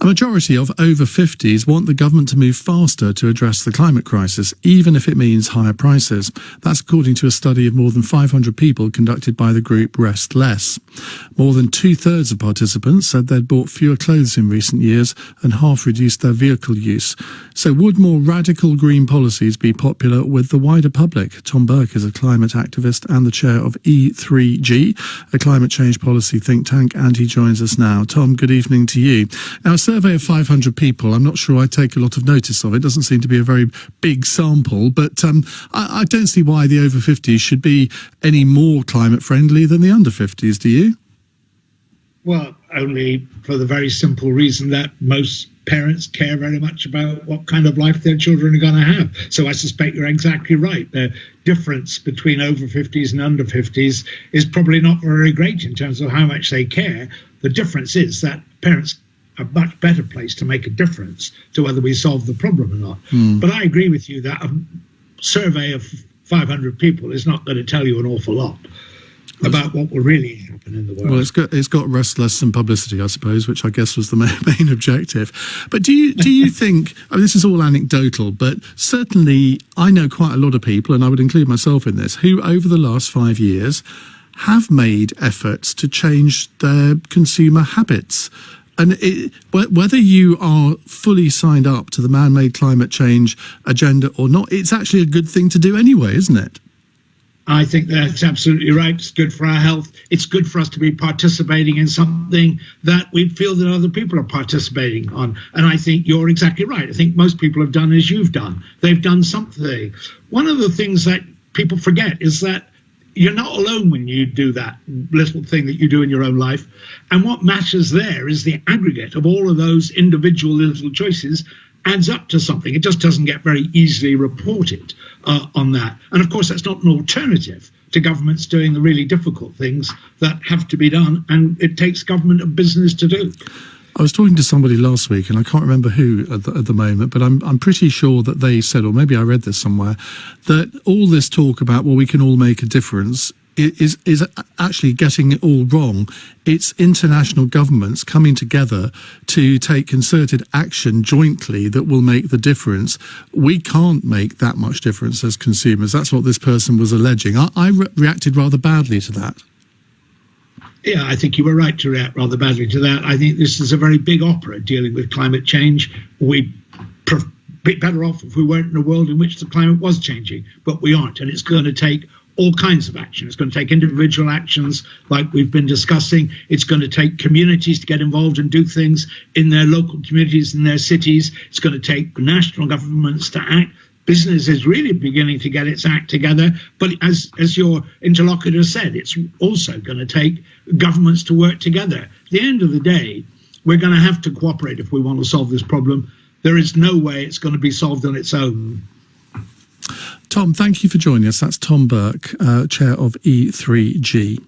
A majority of over 50s want the government to move faster to address the climate crisis, even if it means higher prices. That's according to a study of more than 500 people conducted by the group Rest Less. More than two-thirds of participants said they'd bought fewer clothes in recent years and half reduced their vehicle use. So would more radical green policies be popular with the wider public? Tom Burke is a climate activist and the chair of E3G, a climate change policy think tank, and he joins us now. Tom, good evening to you. Now, a survey of 500 people, I'm not sure I take a lot of notice of it. Doesn't seem to be a very big sample, but I don't see why the over 50s should be any more climate friendly than the under 50s, do you? Well, only for the very simple reason that most parents care very much about what kind of life their children are going to have. So I suspect you're exactly right. The difference between over 50s and under 50s is probably not very great in terms of how much they care. The difference is that parents are much better placed to make a difference to whether we solve the problem or not. But I agree with you that a survey of 500 people is not going to tell you an awful lot about what will really happen in the world. Well, it's got restless and publicity, I suppose, which I guess was the main objective. But do you think, I mean, this is all anecdotal, but certainly I know quite a lot of people, and I would include myself in this, who over the last 5 years have made efforts to change their consumer habits. And whether you are fully signed up to the man-made climate change agenda or not, it's actually a good thing to do anyway, isn't it? I think that's absolutely right. It's good for our health. It's good for us to be participating in something that we feel that other people are participating on. And I think you're exactly right. I think most people have done as you've done. They've done something. One of the things that people forget is that you're not alone when you do that little thing that you do in your own life. And what matters there is the aggregate of all of those individual little choices adds up to something. It just doesn't get very easily reported on that. And of course, that's not an alternative to governments doing the really difficult things that have to be done, and it takes government and business to do. I was talking to somebody last week, and I can't remember who at the moment, but I'm pretty sure that they said, or maybe I read this somewhere, that all this talk about, well, we can all make a difference is actually getting it all wrong. It's international governments coming together to take concerted action jointly that will make the difference. We can't make that much difference as consumers. That's what this person was alleging. I reacted rather badly to that. Yeah, I think you were right to react rather badly to that. I think this is a very big opera dealing with climate change. We'd be better off if we weren't in a world in which the climate was changing, but we aren't, and it's going to take all kinds of action. It's going to take individual actions like we've been discussing. It's going to take communities to get involved and do things in their local communities, in their cities. It's going to take national governments to act. Business is really beginning to get its act together. But as your interlocutor said, it's also going to take governments to work together. At the end of the day, we're going to have to cooperate if we want to solve this problem. There is no way it's going to be solved on its own. Tom, thank you for joining us. That's Tom Burke, chair of E3G.